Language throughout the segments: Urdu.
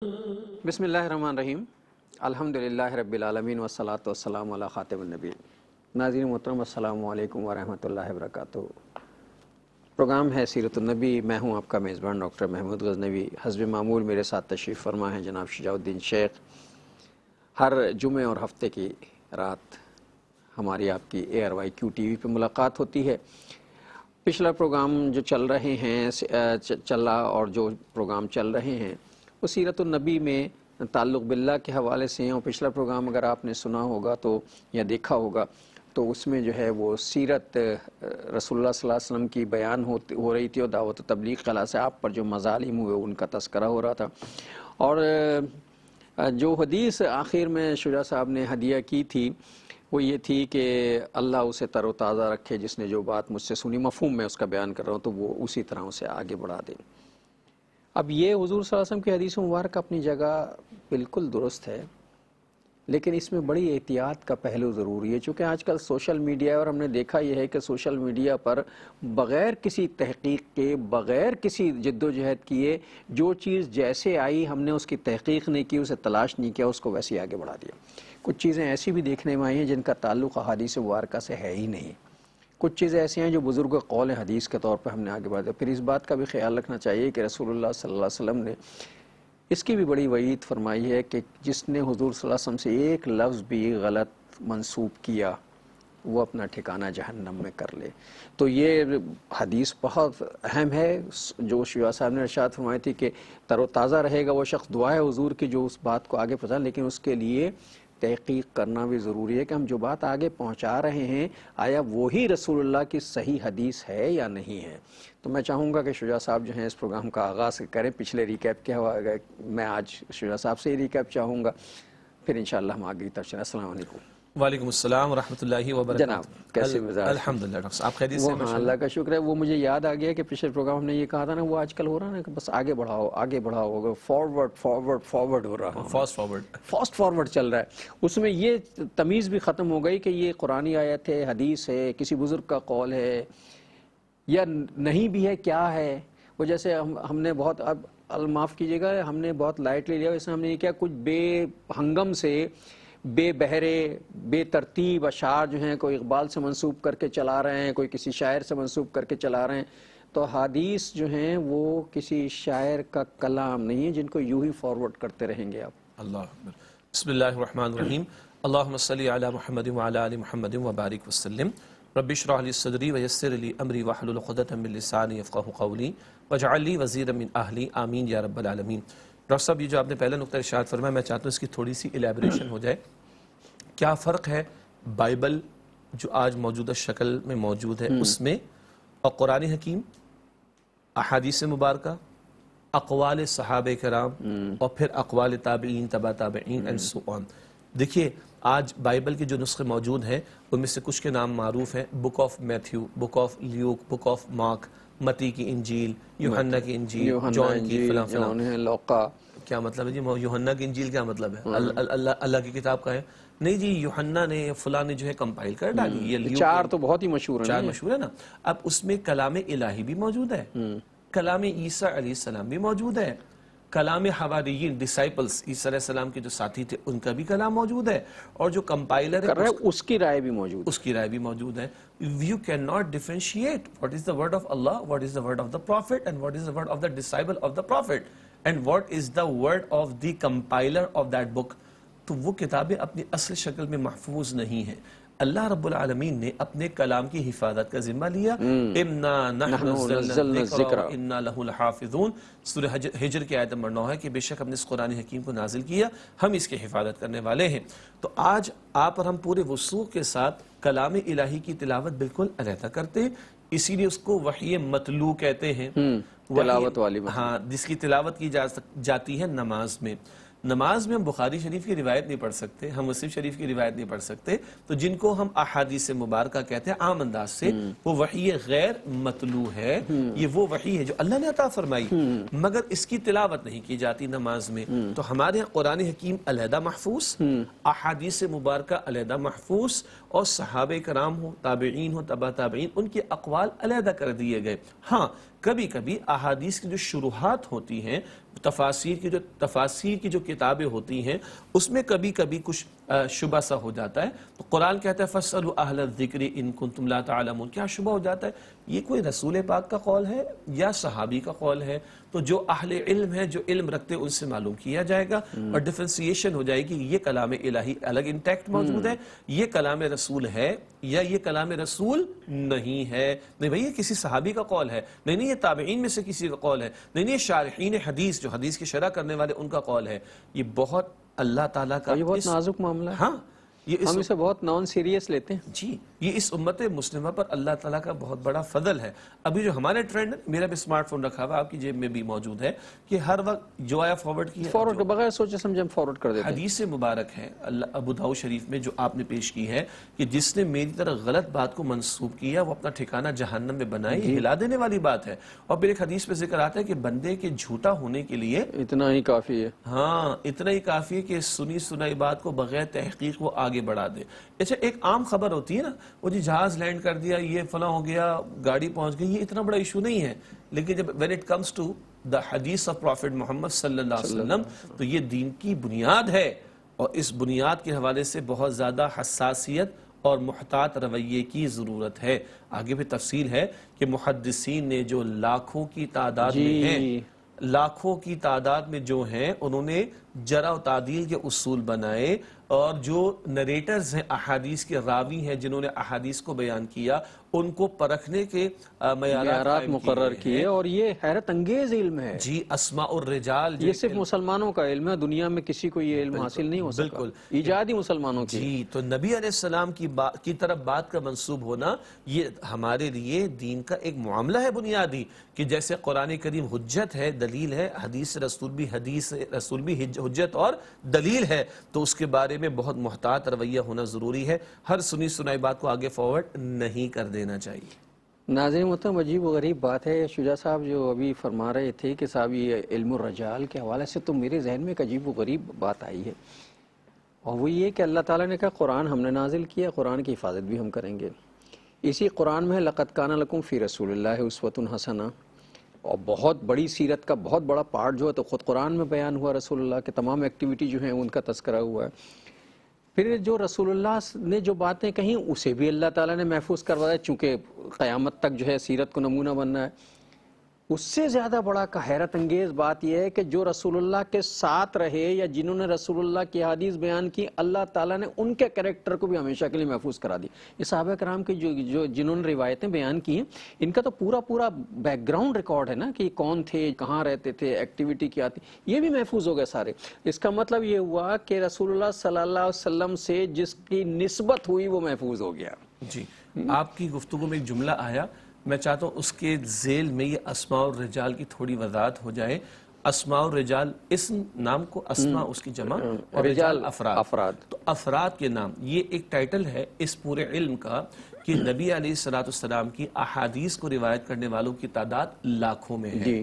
بسم اللہ الرحمن الرحیم، الحمدللہ رب العالمین والصلاة والسلام علی خاتم النبی۔ ناظرین محترم، السلام علیکم ورحمۃ اللہ وبرکاتہ۔ پروگرام ہے سیرت النبی، میں ہوں آپ کا میزبان ڈاکٹر محمود غزنوی۔ حسب معمول میرے ساتھ تشریف فرما ہے جناب شجاع الدین شیخ۔ ہر جمعے اور ہفتے کی رات ہماری آپ کی ARYQ TV پہ ملاقات ہوتی ہے۔ پچھلا پروگرام جو چل رہے ہیں اور جو پروگرام چل رہے ہیں وہ سیرت النبی میں تعلق باللہ کے حوالے سے ہیں، اور پچھلا پروگرام اگر آپ نے سنا ہوگا تو یا دیکھا ہوگا تو اس میں جو ہے وہ سیرت رسول اللہ صلی اللہ علیہ وسلم کی بیان ہو رہی تھی، اور دعوت و تبلیغ کے حوالے سے آپ پر جو مظالم ہوئے ان کا تذکرہ ہو رہا تھا۔ اور جو حدیث آخر میں شجاع صاحب نے ہدیہ کی تھی وہ یہ تھی کہ اللہ اسے تر و تازہ رکھے، جس نے جو بات مجھ سے سنی، مفہوم میں اس کا بیان کر رہا ہوں، تو وہ اسی طرح اسے آگے بڑھا دے۔ اب یہ حضور صلی اللہ علیہ وسلم کی حدیث مبارک اپنی جگہ بالکل درست ہے، لیکن اس میں بڑی احتیاط کا پہلو ضروری ہے، چونکہ آج کل سوشل میڈیا ہے، اور ہم نے دیکھا یہ ہے کہ سوشل میڈیا پر بغیر کسی تحقیق کے، بغیر کسی جد و جہد کیے، جو چیز جیسے آئی ہم نے اس کی تحقیق نہیں کی، اسے تلاش نہیں کیا، اس کو ویسے آگے بڑھا دیا۔ کچھ چیزیں ایسی بھی دیکھنے میں آئی ہیں جن کا تعلق احادیث مبارکہ سے ہے ہی نہیں۔ کچھ چیزیں ایسی ہیں جو بزرگ قول حدیث کے طور پر ہم نے آگے بڑھا دیا۔ پھر اس بات کا بھی خیال رکھنا چاہیے کہ رسول اللہ صلی اللہ علیہ وسلم نے اس کی بھی بڑی وعید فرمائی ہے کہ جس نے حضور صلی اللہ علیہ وسلم سے ایک لفظ بھی غلط منسوب کیا وہ اپنا ٹھکانہ جہنم میں کر لے۔ تو یہ حدیث بہت اہم ہے جو شجاع صاحب نے ارشاد فرمائی تھی کہ تر و تازہ رہے گا وہ شخص، دعا ہے حضور کی جو اس بات کو آگے پہنچا، لیکن اس کے لیے تحقیق کرنا بھی ضروری ہے کہ ہم جو بات آگے پہنچا رہے ہیں آیا وہی رسول اللہ کی صحیح حدیث ہے یا نہیں ہے۔ تو میں چاہوں گا کہ شجاع صاحب جو ہیں اس پروگرام کا آغاز کریں پچھلے ریکیپ کے حوالے۔ میں آج شجاع صاحب سے ہی ریکیپ چاہوں گا، پھر انشاءاللہ ہم آگے کی طرف چلیں۔ السلام علیکم۔ وعلیکم السلام ورحمۃ اللہ وبرکاتہ۔ جناب کیسے مزاج؟ الحمدللہ ڈاکٹر صاحب، آپ خیریت سے ہیں؟ ہاں اللہ کا شکر ہے۔ وہ مجھے یاد آ گیا کہ پچھلے پروگرام ہم نے یہ کہا تھا نا، وہ آج کل ہو رہا ہے نا کہ بس آگے بڑھاؤ آگے بڑھاؤ، فارورڈ ہو رہا ہے، فاسٹ فارورڈ چل رہا ہے۔ اس میں یہ تمیز بھی ختم ہو گئی کہ یہ قرآنی آیت ہے، حدیث ہے، کسی بزرگ کا قول ہے یا نہیں بھی ہے، کیا ہے۔ وہ جیسے ہم نے بہت، اب معاف کیجیے گا، ہم نے بہت لائٹلی لیا، اس میں ہم نے یہ کیا کچھ بے ہنگم سے بے بہرے بے ترتیب اشعار جو ہیں کوئی اقبال سے منسوب کر کے چلا رہے ہیں، کوئی کسی شاعر سے منسوب کر کے چلا رہے ہیں۔ تو حدیث جو ہیں وہ کسی شاعر کا کلام نہیں ہے جن کو یوں ہی فارورڈ کرتے رہیں گے آپ۔ اللہ اکبر۔ بسم اللہ الرحمن الرحیم۔ اللہم صلی علی محمد وعلی آل محمد وبارک وسلم۔ رب اشرح لی صدری ویسر لی امری واحلل عقدۃ من لسانی یفقہوا قولی واجعل لی وزیرا من اہلی، آمین یا رب العالمین۔ ڈاکٹر صاحب یہ جو آپ نے پہلا نقطہ ارشاد فرمایا، میں چاہتا ہوں اس کی تھوڑی سی الیبریشن ہو جائے۔ کیا فرق ہے بائبل جو آج موجودہ شکل میں موجود ہے اس میں اور قرآن حکیم، احادیث مبارکہ، اقوال صحابہ کرام اور پھر اقوال تابعین، تبع تابعین and so on۔ دیکھیے آج بائبل کے جو نسخے موجود ہیں ان میں سے کچھ کے نام معروف ہیں: book of Matthew, book of Luke, book of mark, متی کی انجیل، یوحنا کی انجیل، جان کی فلاں فلاں۔ لوقا کیا مطلب ہے جی یوحنا کی انجیل؟ کیا مطلب ہے؟ اللہ کی کتاب کا ہے؟ نہیں جی، یوحنا نے فلاں نے جو ہے کمپائل کر ڈالی۔ یہ چار تو بہت ہی مشہور ہیں، چار مشہور ہے نا۔ اب اس میں کلام الہی بھی موجود ہے، کلام عیسیٰ علیہ السلام بھی موجود ہے، کلام حواریین ڈسائپلز عیسیٰ علیہ السلام کے جو ساتھی تھے ان کا بھی کلام موجود ہے، اور جو کمپائلر ہے اس کی رائے بھی موجود ہے، اس کی رائے بھی موجود ہے۔ You cannot differentiate what is the word of Allah, what is the word of the Prophet, and what is the word of the disciple of the Prophet, and what is the word of the compiler of that book۔ تو وہ کتابیں اپنی اصل شکل میں محفوظ نہیں ہیں۔ اللہ رب العالمین نے اپنے کلام کی حفاظت کا ذمہ لیا۔ اِنَّا نَحْنُ نَزَّلْنَا الذِّكْرَ وَإِنَّا لَهُ لَحَافِظُونَ۔ سورہ ہجر کی آیت نمبر 9 ہے کہ بے شک ہم نے اس قرآن حکیم کو نازل کیا، ہم اس کی حفاظت کرنے والے ہیں۔ تو آج آپ اور ہم پورے وثوق کے ساتھ کلام الہی کی تلاوت بالکل علیحدہ کرتے ہیں، اسی لیے اس کو وحی متلو کہتے ہیں، تلاوت والی۔ ہاں، جس کی تلاوت کی جاتی ہے نماز میں۔ نماز میں ہم بخاری شریف کی روایت نہیں پڑھ سکتے، ہم مسلم شریف کی روایت نہیں پڑھ سکتے، تو جن کو ہم احادیث مبارکہ کہتے ہیں عام انداز سے، وہ وحی غیر متلو ہے۔ یہ وہ وحی ہے جو اللہ نے عطا فرمائی، مگر اس کی تلاوت نہیں کی جاتی نماز میں۔ تو ہمارے ہاں قرآن حکیم علیحدہ محفوظ، احادیث مبارکہ علیحدہ محفوظ، اور صحابہ کرام ہو، تابعین ہو، تبع تابعین، ان کے اقوال علیحدہ کر دیے گئے۔ ہاں کبھی کبھی احادیث کی جو شروحات ہوتی ہیں، تفاسیر کی جو کتابیں ہوتی ہیں، اس میں کبھی کبھی کچھ شبہ سا ہو جاتا ہے، تو قرآن کہتا ہے فَاسْأَلُوا أَهْلَ الذِّكْرِ إِن كُنتُمْ لَا تَعْلَمُونَ۔ کیا شبہ ہو جاتا ہے یہ کوئی رسول پاک کا قول ہے یا صحابی کا قول ہے؟ تو جو اہل علم ہے، جو علم رکھتے ہیں، ان سے معلوم کیا جائے گا اور ڈیفرنسیشن ہو جائے گی، یہ کلام الہی الگ انٹیکٹ موجود ہے، یہ کلام رسول ہے یا یہ کلام رسول نہیں ہے۔ نہیں بھئی یہ کسی صحابی کا قول ہے، نہیں یہ تابعین میں سے کسی کا قول ہے، نہیں یہ شارحین حدیث جو حدیث کی شرح کرنے والے ان کا قول ہے۔ یہ بہت اللہ تعالیٰ کا یہ بہت نازک معاملہ ہے، ہاں یہ ہم اسے بہت نان سیریس لیتے ہیں۔ جی یہ اس امت مسلمہ پر اللہ تعالیٰ کا بہت بڑا فضل ہے۔ ابھی جو ہمارے ٹرینڈ ہے، میرا بھی سمارٹ فون رکھا ہوا آپ کی جیب میں بھی موجود ہے، کہ ہر وقت جو آیا فارورڈ کیا، فارورڈ بغیر سوچے سمجھے ہم فارورڈ کر دیتے ہیں۔ حدیث مبارک ہے ابو داؤد شریف میں جو آپ نے پیش کی ہے کہ جس نے میری طرح غلط بات کو منسوب کیا وہ اپنا ٹھکانہ جہنم میں بنائے، یہ ہلا دینے والی بات ہے۔ اور پھر ایک حدیث پہ ذکر آتا ہے کہ بندے کے جھوٹا ہونے کے لیے اتنا ہی کافی ہے، ہاں اتنا ہی کافی ہے کہ سنی سنائی بات کو بغیر تحقیق وہ آگے بڑھا دے۔ اچھا ایک عام خبر ہوتی ہے نا، وہ جی جہاز لینڈ کر دیا، یہ فلاں ہو گیا، گاڑی پہنچ گئی، یہ اتنا بڑا ایشو نہیں ہے، لیکن جب when it comes to the hadith of Prophet محمد صلی اللہ علیہ وسلم تو یہ دین کی بنیاد ہے، اور اس بنیاد کے حوالے سے بہت زیادہ حساسیت اور محتاط رویے کی ضرورت ہے۔ آگے بھی تفصیل ہے کہ محدثین نے جو لاکھوں کی تعداد میں ہیں، لاکھوں کی تعداد میں جو ہیں، انہوں نے جرح و تعدیل کے اصول بنائے، اور جو نریٹرز ہیں، احادیث کے راوی ہیں جنہوں نے احادیث کو بیان کیا، ان کو پرکھنے کے معیارات مقرر کیے، اور یہ حیرت انگیز علم ہے۔ جی اسماء الرجال یہ صرف مسلمانوں کا علم ہے، دنیا میں کسی کو یہ علم حاصل نہیں ہو سکا، بالکل ایجاد ہی مسلمانوں کی۔ جی تو نبی علیہ السلام کی طرف بات کا منسوب ہونا یہ ہمارے لیے دین کا ایک معاملہ ہے بنیادی، کہ جیسے قرآن کریم حجت ہے، دلیل ہے، حدیث رسول بھی حجت اور دلیل ہے، تو اس کے بارے میں بہت محتاط رویہ ہونا ضروری ہے۔ ہر سنی سنائی بات کو آگے فارورڈ نہیں کر دینا چاہیے۔ ناظرین محترم، عجیب و غریب بات ہے، شجاع صاحب جو ابھی فرما رہے تھے کہ صاحب یہ علم الرجال کے حوالے سے، تو میرے ذہن میں ایک عجیب و غریب بات آئی ہے، اور وہ یہ کہ اللہ تعالیٰ نے کہا قرآن ہم نے نازل کیا، قرآن کی حفاظت بھی ہم کریں گے۔ اسی قرآن میں لقد کان لکم فی رسول اللہ اسوۃ حسنہ، اور بہت بڑی سیرت کا بہت بڑا پارٹ جو ہے تو خود قرآن میں بیان ہوا، رسول اللہ کے تمام ایکٹیویٹی جو ہیں ان کا تذکرہ ہوا ہے۔ پھر جو رسول اللہ نے جو باتیں کہیں اسے بھی اللہ تعالیٰ نے محفوظ کروایا، چونکہ قیامت تک جو ہے سیرت کو نمونہ بننا ہے۔ اس سے زیادہ بڑا حیرت انگیز بات یہ ہے کہ جو رسول اللہ کے ساتھ رہے یا جنہوں نے رسول اللہ کی حدیث بیان کی، اللہ تعالیٰ نے ان کے کریکٹر کو بھی ہمیشہ کے لیے محفوظ کرا دی۔ یہ صحابہ کرام کی جنہوں نے روایتیں بیان کی ہیں، ان کا تو پورا بیک گراؤنڈ ریکارڈ ہے نا، کہ کون تھے، کہاں رہتے تھے، ایکٹیویٹی کیا تھی، یہ بھی محفوظ ہو گئے سارے۔ اس کا مطلب یہ ہوا کہ رسول اللہ صلی اللہ علیہ وسلم سے جس کی نسبت ہوئی وہ محفوظ ہو گیا۔ جی آپ کی گفتگو میں ایک جملہ آیا، میں چاہتا ہوں اس کے ذیل میں یہ اسماء الرجال کی تھوڑی وضاحت ہو جائے۔ اسماء الرجال، اسم نام کو، اسماء اس کی جمع، اور رجال افراد، تو افراد کے نام، یہ ایک ٹائٹل ہے اس پورے علم کا کہ نبی علیہ السلام کی احادیث کو روایت کرنے والوں کی تعداد لاکھوں میں ہے۔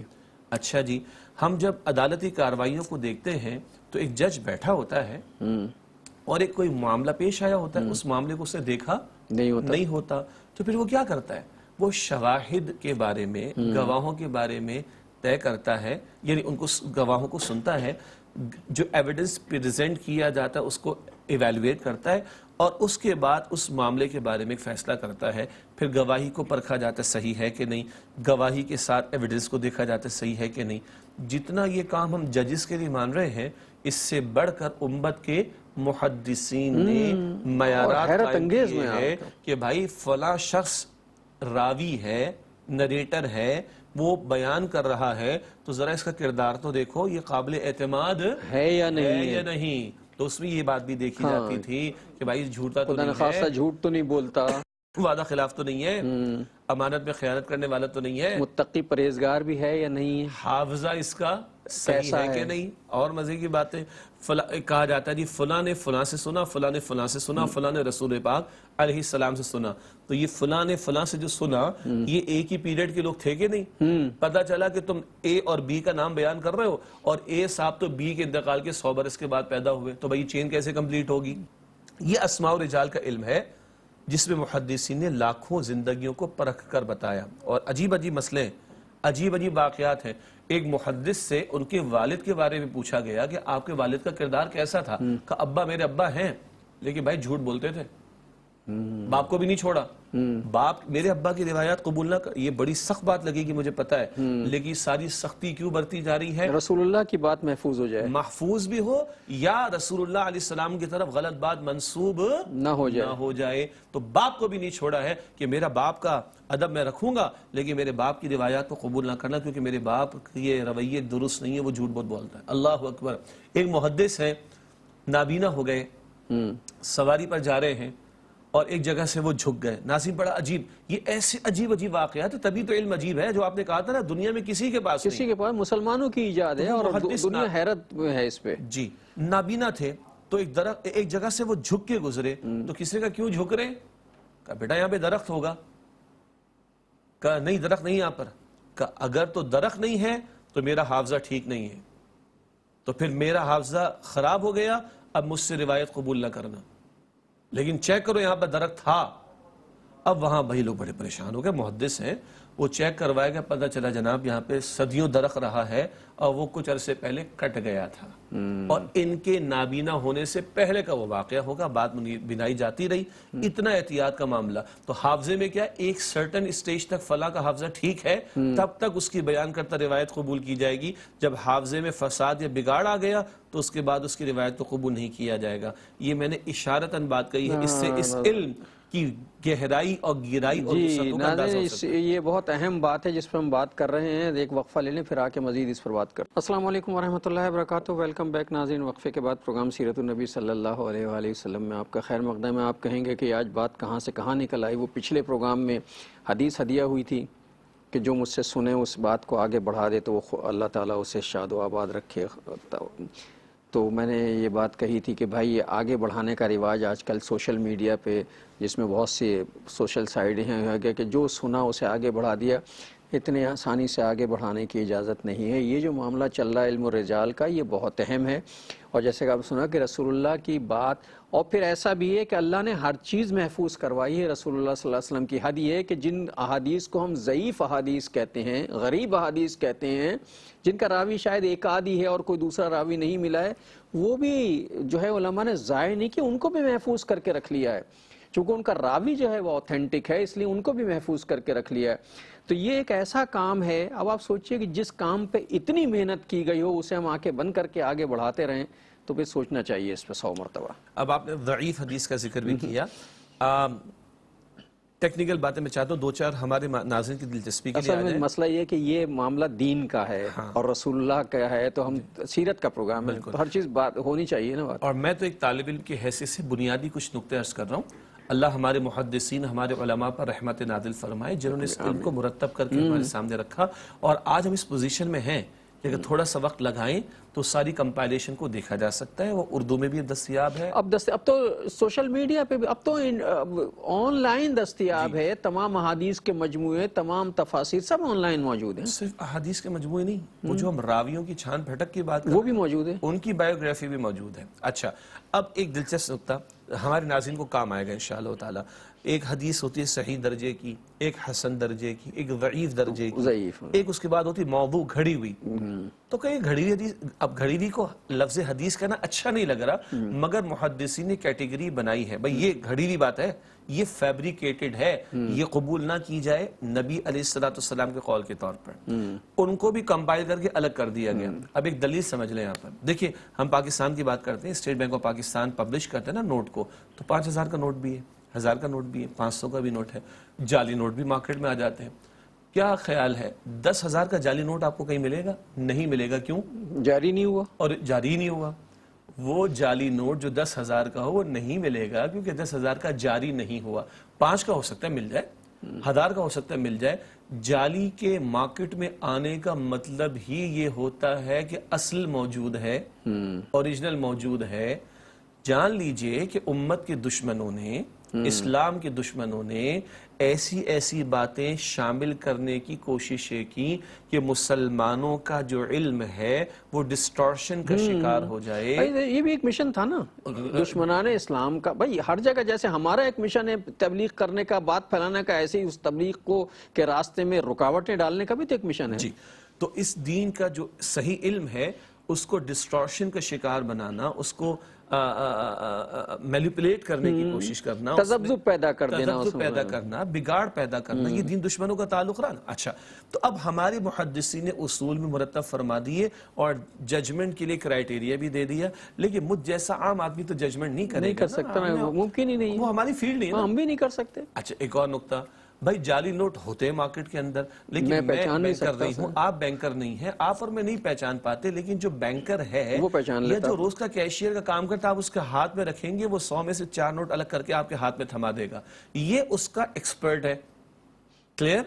اچھا جی، ہم جب عدالتی کارروائیوں کو دیکھتے ہیں تو ایک جج بیٹھا ہوتا ہے اور ایک کوئی معاملہ پیش آیا ہوتا ہے، اس معاملے کو اسے دیکھا نہیں ہوتا، تو پھر وہ کیا کرتا ہے؟ وہ شواہد کے بارے میں، گواہوں کے بارے میں طے کرتا ہے، یعنی ان کو گواہوں کو سنتا ہے، جو ایویڈنس پریزنٹ کیا جاتا ہے اس کو ایویلویٹ کرتا ہے، اور اس کے بعد اس معاملے کے بارے میں ایک فیصلہ کرتا ہے۔ پھر گواہی کو پرکھا جاتا ہے صحیح ہے کہ نہیں، گواہی کے ساتھ ایویڈنس کو دیکھا جاتا ہے صحیح ہے کہ نہیں۔ جتنا یہ کام ہم ججز کے لیے مان رہے ہیں، اس سے بڑھ کر امت کے محدثین نے معیارات قائم کیے ہیں کہ بھائی فلاں شخص راوی ہے، نریٹر ہے، وہ بیان کر رہا ہے، تو ذرا اس کا کردار تو دیکھو، یہ قابل اعتماد ہے یا نہیں۔ تو اس میں یہ بات بھی دیکھی جاتی تھی کہ بھائی جھوٹا تو نہیں ہے، جھوٹ تو نہیں بولتا، وعدہ خلاف تو نہیں ہے، امانت میں خیانت کرنے والا تو نہیں ہے، متقی پرہیزگار بھی ہے یا نہیں ہے، حافظہ اس کا صحیح ہے کہ نہیں۔ اور مزے کی باتیں کہا جاتا ہے جی فلاں نے فلاں سے سنا، فلاں نے فلاں سے سنا، فلاں نے رسول پاک علیہ السلام سے سنا، تو یہ فلاں نے فلاں سے جو سنا، یہ ایک ہی پیریڈ کے لوگ تھے کہ نہیں؟ پتہ چلا کہ تم اے اور بی کا نام بیان کر رہے ہو، اور اے صاحب تو بی کے انتقال کے 100 برس کے بعد پیدا ہوئے، تو بھائی چین کیسے کمپلیٹ ہوگی؟ یہ اسماء و رجال کا علم ہے جس میں محدثین نے لاکھوں زندگیوں کو پرکھ کر بتایا، اور عجیب عجیب مسئلے عجیب عجیب واقعات ہیں. ایک محدث سے ان کے والد کے بارے میں پوچھا گیا کہ آپ کے والد کا کردار کیسا تھا. کہ ابا میرے ابا ہیں لیکن بھائی جھوٹ بولتے تھے, باپ کو بھی نہیں چھوڑا. باپ میرے ابا کی روایات قبول نہ کر, یہ بڑی سخت بات لگے گی مجھے پتا ہے, لیکن ساری سختی کیوں برتی جا رہی ہے؟ رسول اللہ کی بات محفوظ ہو جائے, محفوظ بھی ہو یا رسول اللہ علیہ السلام کی طرف غلط بات منسوب نہ ہو جائے. تو باپ کو بھی نہیں چھوڑا ہے کہ میرا باپ کا ادب میں رکھوں گا لیکن میرے باپ کی روایات کو قبول نہ کرنا, کیونکہ میرے باپ کی یہ رویے درست نہیں ہے, وہ جھوٹ بہت بولتا ہے. اللہ اکبر. ایک محدث ہے, نابینا ہو گئے, سواری پر جا رہے ہیں اور ایک جگہ سے وہ جھک گئے. ناظرین بڑا عجیب, یہ ایسے عجیب عجیب واقعات, تبھی تو علم عجیب ہے جو آپ نے کہا تھا نا, دنیا میں کسی کے پاس کسی کے پاس, مسلمانوں کی ایجاد ہے اور دنیا حیرت میں ہے اس پہ. جی, نابینا تھے تو ایک جگہ سے وہ جھک کے گزرے. تو کسی نے کہا کیوں جھک رہے؟ کہا بیٹا یہاں پہ درخت ہوگا. کہا نہیں درخت نہیں یہاں پر. کہا اگر تو درخت نہیں ہے تو میرا حافظہ ٹھیک نہیں ہے, تو پھر میرا حافظہ خراب ہو گیا, اب مجھ سے روایت قبول نہ کرنا. لیکن چیک کرو یہاں پر درخت تھا. اب وہاں بھائی لوگ بڑے پریشان ہو گئے, محدث ہیں, وہ چیک کروائے گا, پتہ چلا جناب یہاں پہ صدیوں درخت رہا ہے اور وہ کچھ عرصے پہلے کٹ گیا تھا, اور ان کے نابینا ہونے سے پہلے کا وہ واقعہ ہوگا. بات بنائی جاتی رہی, اتنا احتیاط کا معاملہ. تو حافظے میں کیا, ایک سرٹن اسٹیج تک فلاں کا حافظہ ٹھیک ہے, تب تک اس کی بیان کرتا روایت قبول کی جائے گی. جب حافظے میں فساد یا بگاڑ آ گیا تو اس کے بعد اس کی روایت کو قبول نہیں کیا جائے گا. یہ میں نے اشارتاً بات کہی ہے, اس سے اس علم کی گہرائی اور گہرائی اور وسعتوں کا اندازہ ہو سکتا ہے. یہ بہت اہم بات ہے جس پر ہم بات کر رہے ہیں. ایک وقفہ لے لیں پھر آ کے مزید اس پر بات کریں. السلام علیکم ورحمۃ اللہ وبرکاتہ. ویلکم بیک ناظرین. وقفے کے بعد پروگرام سیرت النبی صلی اللہ علیہ وآلہ وسلم میں آپ کا خیر مقدم ہے. آپ کہیں گے کہ آج بات کہاں سے کہاں نکل آئی. وہ پچھلے پروگرام میں حدیث ہدیہ ہوئی تھی کہ جو مجھ سے سنے اس بات کو آگے بڑھا دے تو وہ اللہ تعالیٰ اسے شاد و آباد رکھے. تو میں نے یہ بات کہی تھی کہ بھائی یہ آگے بڑھانے کا رواج آج کل سوشل میڈیا پہ, جس میں بہت سی سوشل سائڈ ہیں کہ جو سنا اسے آگے بڑھا دیا, اتنے آسانی سے آگے بڑھانے کی اجازت نہیں ہے. یہ جو معاملہ چل رہا ہے علم و رجال کا, یہ بہت اہم ہے. اور جیسے کہ آپ سنا کہ رسول اللہ کی بات, اور پھر ایسا بھی ہے کہ اللہ نے ہر چیز محفوظ کروائی ہے. رسول اللہ صلی اللہ علیہ وسلم کی حد یہ ہے کہ جن احادیث کو ہم ضعیف احادیث کہتے ہیں, غریب احادیث کہتے ہیں, جن کا راوی شاید ایک آدھی ہے اور کوئی دوسرا راوی نہیں ملا ہے, وہ بھی جو ہے علماء نے ضائع نہیں کہ ان کو بھی محفوظ کر کے رکھ لیا ہے. چونکہ ان کا راوی جو ہے وہ اوتھینٹک ہے, اس لیے ان کو بھی محفوظ کر کے رکھ لیا ہے. تو یہ ایک ایسا کام ہے. اب آپ سوچئے کہ جس کام پہ اتنی محنت کی گئی ہو اسے ہم آنکھیں بند کر کے آگے بڑھاتے رہیں, تو پھر سوچنا چاہیے اس پہ 100 مرتبہ. اب آپ نے ضعیف حدیث کا ذکر بھی کیا. ٹیکنیکل باتیں میں چاہتا ہوں دو چار ہمارے ناظرین کی دلچسپی کے لیے اصل میں مسئلہ یہ کہ یہ معاملہ دین کا ہے اور رسول اللہ کا ہے, تو ہم سیرت کا پروگرام ہے, تو ہر چیز بات ہونی چاہیے نا. اور میں تو ایک طالب علم کی حیثیت سے بنیادی کچھ نقطے عرض کر رہا ہوں. اللہ ہمارے محدثین, ہمارے علماء پر رحمت نازل فرمائے, جنہوں نے اس علم کو مرتب کر کے ہمارے سامنے رکھا. اور آج ہم اس پوزیشن میں ہیں کہ اگر تھوڑا سا وقت لگائیں تو ساری کمپائلیشن کو دیکھا جا سکتا ہے. وہ اردو میں بھی دستیاب ہے, اب تو سوشل میڈیا پہ بھی, اب تو آن لائن دستیاب ہے. تمام احادیث کے مجموعے, تمام تفاسیر سب آن لائن موجود ہیں. صرف احادیث کے مجموعے نہیں, وہ جو ہم راویوں کی چھان پھٹک کی بات وہ بھی موجود ہے, ان کی بایوگرافی بھی موجود ہے. اچھا, اب ایک دلچسپ نقطہ ہمارے ناظرین کو کام آئے گا انشاءاللہ تعالی. ایک حدیث ہوتی ہے صحیح درجے کی, ایک حسن درجے کی, ایک ضعیف درجے کی, ایک اس کے بعد ہوتی موضوع گھڑی ہوئی. تو کہیں گھڑی ہوئی حدیث, اب گھڑی ہوئی کو لفظ حدیث کہنا اچھا نہیں لگ رہا, مگر محدثین نے کیٹیگری بنائی ہے, بھئی یہ گھڑی ہوئی بات ہے, یہ فیبریکیٹڈ ہے, یہ قبول نہ کی جائے نبی علیہ السلام کے قول کے طور پر. ان کو بھی کمپائل کر کے الگ کر دیا گیا. اب ایک دلیل سمجھ لیں یہاں پر. دیکھیں ہم پاکستان کی بات کرتے ہیں, state bank of Pakistan publish کرتے ہیں نا نوٹ کو, تو 5000 کا نوٹ بھی ہے, 1000 کا نوٹ بھی ہے, 500 کا بھی نوٹ ہے. جعلی نوٹ بھی مارکیٹ میں آ جاتے ہیں. کیا خیال ہے 10,000 کا جعلی نوٹ آپ کو کہیں ملے گا؟ نہیں ملے گا. کیوں؟ جاری نہیں ہوا. اور جاری نہیں ہوا. وہ جعلی نوٹ جو 10,000 کا ہو وہ نہیں ملے گا, کیونکہ 10,000 کا جاری نہیں ہوا. 5 کا ہو سکتا ہے مل جائے, 1000 کا ہو سکتا ہے مل جائے. جعلی کے مارکیٹ میں آنے کا مطلب ہی یہ ہوتا ہے کہ اصل موجود ہے, اوریجنل موجود ہے. جان لیجئے کہ امت کے دشمنوں نے اسلام کے دشمنوں نے ایسی ایسی باتیں شامل کرنے کی کوششیں کی کہ مسلمانوں کا جو علم ہے وہ ڈسٹورشن کا شکار ہو جائے. یہ بھی ایک مشن تھا نا دشمنان اسلام کا. بھائی ہر جگہ جیسے ہمارا ایک مشن ہے تبلیغ کرنے کا، بات پھیلانے کا، ایسے ہی اس تبلیغ کو کے راستے میں رکاوٹیں ڈالنے کا بھی تو ایک مشن ہے. جی، تو اس دین کا جو صحیح علم ہے اس کو ڈسٹورشن کا شکار بنانا، اس کو مینیپولیٹ کرنے کی کوشش کرنا، تذبذب پیدا کر دینا، تذبذب پیدا کرنا، بگاڑ پیدا کرنا، یہ دین دشمنوں کا تعلق رہا نا. اچھا، تو اب ہمارے محدثین نے اصول میں مرتب فرما دیے اور ججمنٹ کے لیے کرائیٹیریا بھی دے دیا، لیکن مجھ جیسا عام آدمی تو ججمنٹ نہیں کرے گا، نہیں کر سکتا نا، ممکن ہی نہیں، وہ ہماری فیلڈ نہیں ہے نا. ہم بھی نہیں کر سکتے. اچھا، ایک اور نقطہ، بھائی جعلی نوٹ ہوتے ہیں مارکیٹ کے اندر، لیکن میں بینکر نہیں ہوں، آپ بینکر نہیں ہیں، آپ اور میں نہیں پہچان پاتے، لیکن جو بینکر ہے وہ پہچان لیتا، یا جو روز کا کیشیئر کا کام کرتا ہے، آپ اس کے ہاتھ میں رکھیں گے، وہ 100 میں سے 4 نوٹ الگ کر کے آپ کے ہاتھ میں تھما دے گا، یہ اس کا ایکسپرٹ ہے. کلیئر؟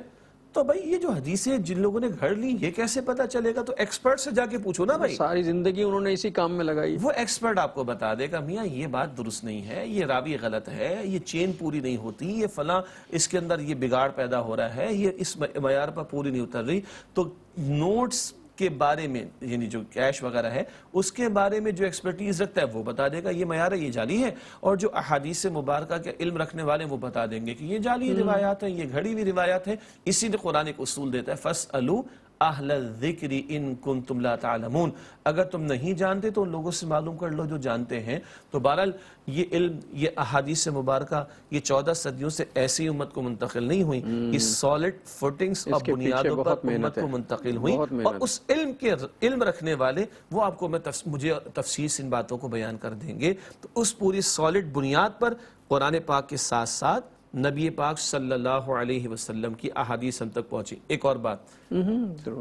تو بھائی یہ جو حدیثیں جن لوگوں نے گھڑ لی یہ کیسے پتا چلے گا؟ تو ایکسپرٹ سے جا کے پوچھو نا بھائی. ساری زندگی انہوں نے اسی کام میں لگائی. وہ ایکسپرٹ آپ کو بتا دے گا میاں یہ بات درست نہیں ہے، یہ راوی غلط ہے، یہ چین پوری نہیں ہوتی، یہ فلاں اس کے اندر یہ بگاڑ پیدا ہو رہا ہے، یہ اس معیار پر پوری نہیں اتر رہی. تو نوٹس کے بارے میں یعنی جو کیش وغیرہ ہے اس کے بارے میں جو ایکسپرٹیز رکھتا ہے وہ بتا دے گا یہ معیار ہے، یہ جعلی ہے. اور جو احادیث مبارکہ کے علم رکھنے والے وہ بتا دیں گے کہ یہ جعلی روایات ہیں، یہ گھڑی ہوئی روایات ہیں. اسی لیے قرآن ایک اصول دیتا ہے فَاسْأَلُوا اہل الذکر ان کنتم لا تعلمون، اگر تم نہیں جانتے تو ان لوگوں سے معلوم کر لو جو جانتے ہیں. تو بہرحال یہ علم، یہ احادیث مبارکہ یہ 14 صدیوں سے ایسی امت کو منتقل نہیں ہوئی، یہ سالڈ فوٹنگز اور بنیادوں پر امت کو منتقل ہوئی. اور اس علم رکھنے والے وہ آپ کو مجھے تفصیل سے ان باتوں کو بیان کر دیں گے. تو اس پوری سالڈ بنیاد پر قرآن پاک کے ساتھ ساتھ نبی پاک صلی اللہ علیہ وسلم کی احادیث ہم تک پہنچی. ایک اور بات،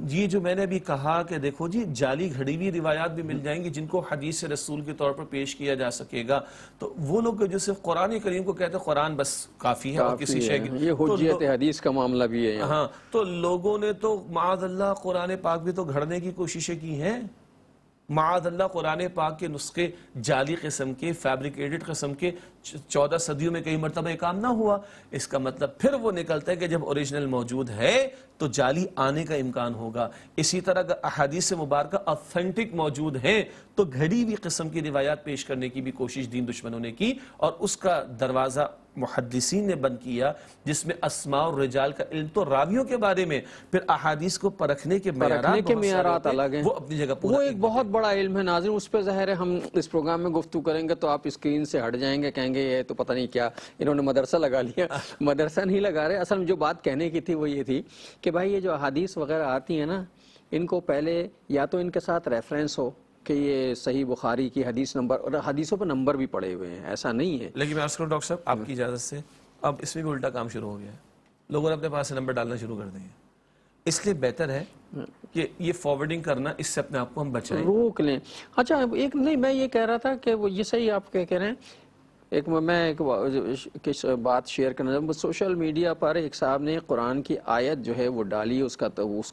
یہ جو میں نے ابھی کہا کہ دیکھو جی جعلی گھڑی ہوئی روایات بھی مل جائیں گی جن کو حدیث رسول کے طور پر پیش کیا جا سکے گا. تو وہ لوگ جو صرف قرآن کریم کو کہتے ہیں قرآن بس کافی ہے اور کسی شے یہ حجیت حدیث کا معاملہ بھی ہے. ہاں، تو لوگوں نے تو معاذ اللہ قرآن پاک بھی تو گھڑنے کی کوششیں کی ہیں. معاذ اللہ قرآن پاک کے نسخے جعلی قسم کے، فیبریکیٹڈ قسم کے 14 صدیوں میں کئی مرتبہ یہ کام نہ ہوا. اس کا مطلب پھر وہ نکلتا ہے کہ جب اوریجنل موجود ہے تو جعلی آنے کا امکان ہوگا. اسی طرح اگر احادیث مبارکہ اوتھینٹک موجود ہیں تو گھڑی ہوئی قسم کی روایات پیش کرنے کی بھی کوشش دین دشمنوں نے کی، اور اس کا دروازہ محدثین نے بند کیا، جس میں اسماء اور رجال کا علم تو راویوں کے بارے میں، پھر احادیث کو پرکھنے کے معیارات الگ ہیں، وہ اپنی جگہ وہ ایک بہت بڑا علم ہے. ناظرین اس پہ ظاہر ہے ہم اس پروگرام میں گفتگو کریں گے تو آپ اسکرین سے ہٹ جائیں گے، کہیں گے یہ تو پتہ نہیں کیا انہوں نے مدرسہ لگا لیا. مدرسہ نہیں لگا رہے. اصل میں جو بات کہنے کی تھی وہ یہ تھی کہ بھائی یہ جو احادیث وغیرہ آتی ہیں نا، ان کو پہلے یا تو ان کے ساتھ ریفرنس ہو کہ یہ صحیح بخاری کی حدیث نمبر، اور حدیثوں پہ نمبر بھی پڑے ہوئے ہیں، ایسا نہیں ہے. لیکن میں عرض کروں ڈاکٹر صاحب آپ کی اجازت سے اب اس میں بھی الٹا کام شروع ہو گیا ہے، لوگوں نے اپنے پاس سے نمبر ڈالنا شروع کر دیں. اس لیے بہتر ہے کہ یہ فارورڈنگ کرنا، اس سے اپنے آپ کو ہم بچائیں، روک لیں. اچھا ایک نہیں، میں یہ کہہ رہا تھا کہ وہ یہ صحیح آپ کہہ رہے ہیں. میں ایک بات شیئر کرنا، سوشل میڈیا پر ایک صاحب نے قرآن کی آیت جو ہے وہ ڈالی، اس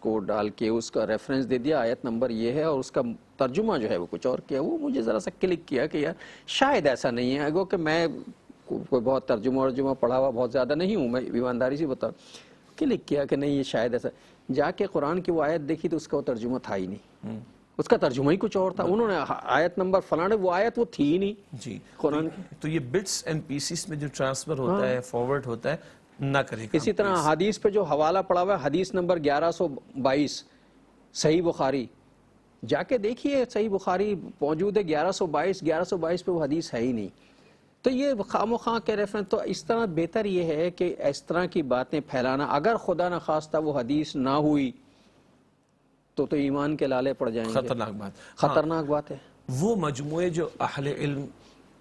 کو ڈال کے اس کا ریفرنس دے دیا، آیت نمبر یہ ہے، اور اس کا ترجمہ جو ہے وہ کچھ اور کیا. وہ مجھے ذرا سا کلک کیا کہ یار شاید ایسا نہیں ہے. اگو کہ میں کوئی بہت ترجمہ پڑھا ہوا بہت زیادہ نہیں ہوں، میں ایمانداری سے بتا، کلک کیا کہ نہیں یہ شاید ایسا. جا کے قرآن کی وہ آیت دیکھی تو اس کا وہ ترجمہ تھا ہی نہیں، اس کا ترجمہ ہی کچھ اور تھا. انہوں نے آیت نمبر فلانے، وہ آیت وہ تھی ہی نہیں جی قرآن. تو یہ بٹس اینڈ پیسز میں جو ٹرانسفر ہوتا ہے، فارورڈ ہوتا ہے، نہ کرے. اسی طرح حدیث پہ جو حوالہ پڑا ہوا ہے، حدیث نمبر 1122 صحیح بخاری، جا کے دیکھیے صحیح بخاری موجود ہے 1122 پہ وہ حدیث ہے ہی نہیں. تو یہ خام و خواہ کے ریفرنس. تو اس طرح بہتر یہ ہے کہ اس طرح کی باتیں پھیلانا، اگر خدا نخواستہ وہ حدیث نہ ہوئی تو ایمان کے لالے پڑ جائیں گے. خطرناک بات ہے. وہ مجموعے جو اہل علم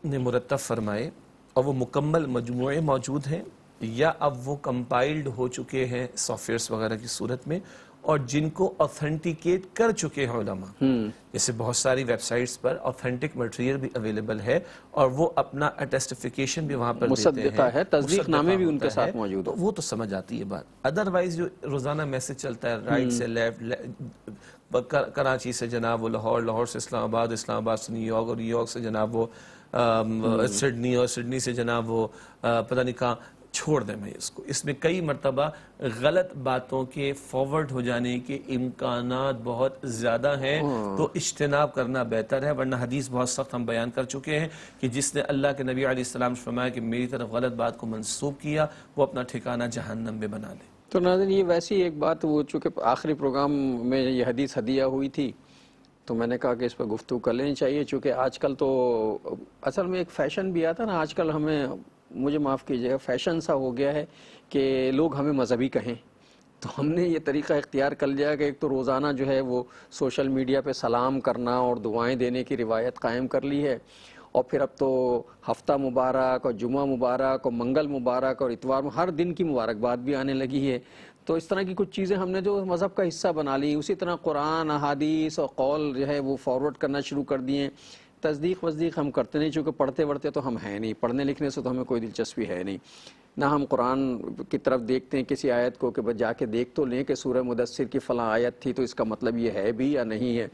نے مرتب فرمائے اور وہ مکمل مجموعے موجود ہیں، یا اب وہ کمپائلڈ ہو چکے ہیں سافٹ ویئرز وغیرہ کی صورت میں، اور جن کو اوتھینٹیکیٹ کر چکے ہیں علماء. جیسے بہت ساری ویب سائٹس پر اوتھینٹک مٹیریل بھی اویلیبل ہے، اور وہ اپنا اٹیسٹیفیکیشن بھی وہاں پر مصدقہ ہے، تصدیق نامے بھی ان کے ساتھ موجود ہے. وہ تو سمجھ آتی ہے بات. ادروائز جو روزانہ میسج چلتا ہے رائٹ سے لیفٹ، کراچی سے جناب وہ لاہور، لاہور سے اسلام آباد، اسلام آباد سے نیو یارک، اور نیو یارک سے جناب وہ سڈنی اور سڈنی سے جناب وہ پتہ نہیں کہاں چھوڑ دیں میں اس کو. اس میں کئی مرتبہ غلط باتوں کے فارورڈ ہو جانے کے امکانات بہت زیادہ ہیں, تو اجتناب کرنا بہتر ہے, ورنہ حدیث بہت سخت ہم بیان کر چکے ہیں کہ جس نے اللہ کے نبی علیہ السلام سے فرمایا کہ میری طرف غلط بات کو منسوب کیا وہ اپنا ٹھکانہ جہنم میں بنا لے. تو ناظرین یہ ویسی ایک بات, وہ چونکہ آخری پروگرام میں یہ حدیث ہدیہ ہوئی تھی تو میں نے کہا کہ اس پہ گفتگو کر لینی چاہیے, چونکہ آج کل تو اصل میں ایک فیشن بھی آتا نا آج کل, ہمیں مجھے معاف کیجیے گا فیشن سا ہو گیا ہے کہ لوگ ہمیں مذہبی کہیں, تو ہم نے یہ طریقہ اختیار کر لیا کہ ایک تو روزانہ جو ہے وہ سوشل میڈیا پہ سلام کرنا اور دعائیں دینے کی روایت قائم کر لی ہے, اور پھر اب تو ہفتہ مبارک اور جمعہ مبارک اور منگل مبارک اور اتوار ہر دن کی مبارکباد بھی آنے لگی ہے. تو اس طرح کی کچھ چیزیں ہم نے جو مذہب کا حصہ بنا لی, اسی طرح قرآن احادیث اور قول جو ہے وہ فارورڈ کرنا شروع کر دیے. تصدیق وصدیق ہم کرتے نہیں, چونکہ پڑھتے وڑھتے تو ہم ہیں نہیں, پڑھنے لکھنے سے تو ہمیں کوئی دلچسپی ہے نہیں, نہ ہم قرآن کی طرف دیکھتے ہیں کسی آیت کو کہ جا کے دیکھ تو لیں کہ سورہ مدثر کی فلاں آیت تھی تو اس کا مطلب یہ ہے بھی یا نہیں ہے,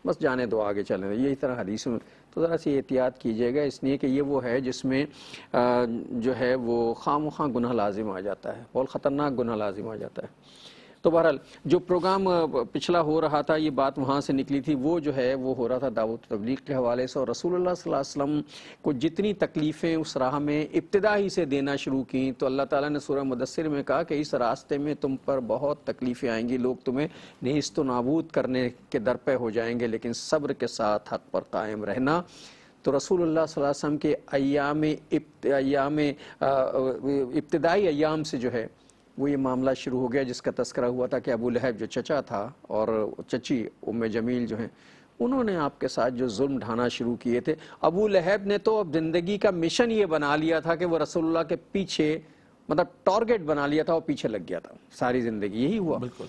بس جانے دو آگے چلیں. یہی طرح حدیثوں میں تو ذرا سی احتیاط کیجیے گا, اس لیے کہ یہ وہ ہے جس میں جو ہے وہ خواہ مخواہ گناہ لازم آ جاتا ہے, بہت خطرناک گناہ لازم آ جاتا ہے. تو بہرحال جو پروگرام پچھلا ہو رہا تھا یہ بات وہاں سے نکلی تھی, وہ جو ہے وہ ہو رہا تھا دعوت و تبلیغ کے حوالے سے, اور رسول اللہ صلی اللہ علیہ وسلم کو جتنی تکلیفیں اس راہ میں ابتدا ہی سے دینا شروع کی, تو اللہ تعالیٰ نے سورہ مدثر میں کہا کہ اس راستے میں تم پر بہت تکلیفیں آئیں گی, لوگ تمہیں نیست و نابود کرنے کے در پہ ہو جائیں گے, لیکن صبر کے ساتھ حق پر قائم رہنا. تو رسول اللہ صلی اللہ علیہ وسلم کے ابتدائی ایام سے جو ہے وہ یہ معاملہ شروع ہو گیا جس کا تذکرہ ہوا تھا کہ ابو لہب جو چچا تھا اور چچی ام جمیل جو ہیں, انہوں نے آپ کے ساتھ جو ظلم ڈھانا شروع کیے تھے. ابو لہب نے تو اب زندگی کا مشن یہ بنا لیا تھا کہ وہ رسول اللہ کے پیچھے, مطلب ٹارگٹ بنا لیا تھا اور پیچھے لگ گیا تھا ساری زندگی, یہی ہوا. بالکل,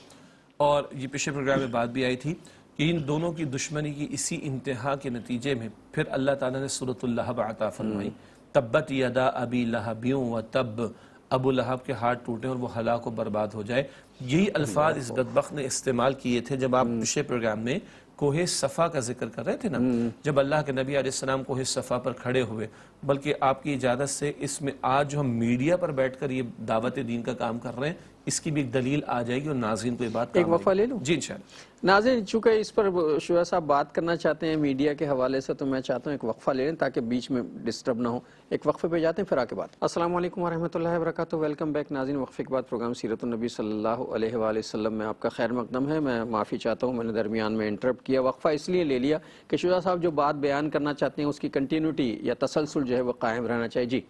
اور یہ پچھلے پروگرام میں بات بھی آئی تھی کہ ان دونوں کی دشمنی کی اسی انتہا کے نتیجے میں پھر اللہ تعالیٰ نے سورۃ اللہب عطا فرمائی, تبت یدا ابی لہب و تب, ابو لہب کے ہاتھ ٹوٹے اور وہ ہلاک و برباد ہو جائے. یہی الفاظ اس بدبخت نے استعمال کیے تھے جب آپ پچھلے پروگرام میں کوہ صفا کا ذکر کر رہے تھے نا, جب اللہ کے نبی علیہ السلام کوہ صفا پر کھڑے ہوئے. بلکہ آپ کی اجازت سے اس میں آج جو ہم میڈیا پر بیٹھ کر یہ دعوت دین کا کام کر رہے ہیں اس کی بھی ایک دلیل آ جائے گی اور ناظرین کو یہ بات ایک وقفہ لے لوں جی انشاءاللہ. ناظرین چونکہ اس پر شعیع صاحب بات کرنا چاہتے ہیں میڈیا کے حوالے سے, تو میں چاہتا ہوں ایک وقفہ لے لیں تاکہ بیچ میں ڈسٹرب نہ ہو. ایک وقفے پہ جاتے ہیں پھر آ کے بات. السلام علیکم ورحمۃ اللہ وبرکاتہ, ویلکم بیک ناظرین. وقفے کے بعد پروگرام سیرت النبی صلی اللہ علیہ وآلہ وسلم میں آپ کا خیر مقدم ہے. میں معافی چاہتا ہوں میں نے درمیان میں انٹرپٹ کیا, وقفہ اس لیے لے لیا کہ شعیع صاحب جو بات بیان کرنا چاہتے ہیں اس کی کنٹینیوٹی یا تسلسل جو ہے وہ قائم رہنا چاہیے.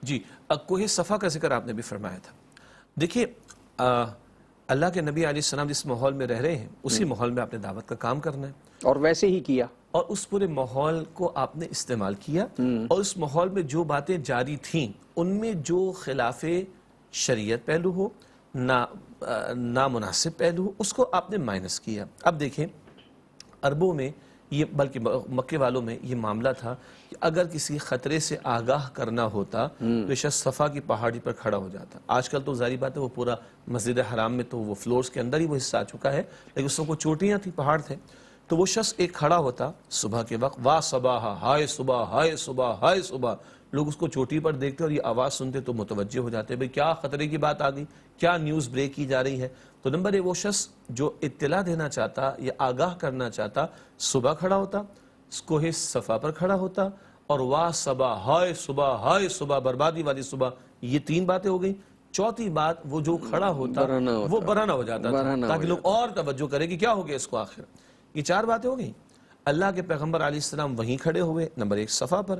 جی کوہ صفا کا ذکر آپ نے بھی فرمایا تھا. دیکھیے اللہ کے نبی علیہ السلام جس ماحول میں رہ رہے ہیں اسی ماحول میں آپ نے دعوت کا کام کرنا ہے, اور ویسے ہی کیا, اور اس پورے ماحول کو آپ نے استعمال کیا, اور اس ماحول میں جو باتیں جاری تھیں ان میں جو خلاف شریعت پہلو ہو, نامناسب پہلو ہو, اس کو آپ نے مائنس کیا. اب دیکھیں عربوں میں یہ, بلکہ مکے والوں میں یہ معاملہ تھا کہ اگر کسی خطرے سے آگاہ کرنا ہوتا تو شخص صفا کی پہاڑی پر کھڑا ہو جاتا. آج کل تو ظاہری بات ہے وہ پورا مسجد حرام میں تو وہ فلورز کے اندر ہی وہ حصہ آ چکا ہے, لیکن اس کو چوٹیاں تھیں, پہاڑ تھے, تو وہ شخص ایک کھڑا ہوتا صبح کے وقت, واہ صباح, ہائے صبح, ہائے صبح, ہائے صبح. لوگ اس کو چوٹی پر دیکھتے اور یہ آواز سنتے تو متوجہ ہو جاتے بھئی کیا خطرے کی بات آ گئی, کیا نیوز بریک کی جا رہی ہے. تو نمبر ایک, وہ شخص جو اطلاع دینا چاہتا یا آگاہ کرنا چاہتا صبح کھڑا ہوتا, کوہ صفا پر کھڑا ہوتا, اور واہ صبح, ہائے صبح, ہائے صبح, بربادی والی صبح. یہ تین باتیں ہو گئی. چوتھی بات, وہ جو کھڑا ہوتا وہ برہنہ ہو جاتا تھا تاکہ لوگ اور توجہ کریں کہ کیا ہو گیا اس کو آخر. یہ چار باتیں ہو گئیں. اللہ کے پیغمبر علیہ السلام وہیں کھڑے ہوئے نمبر ایک صفا پر.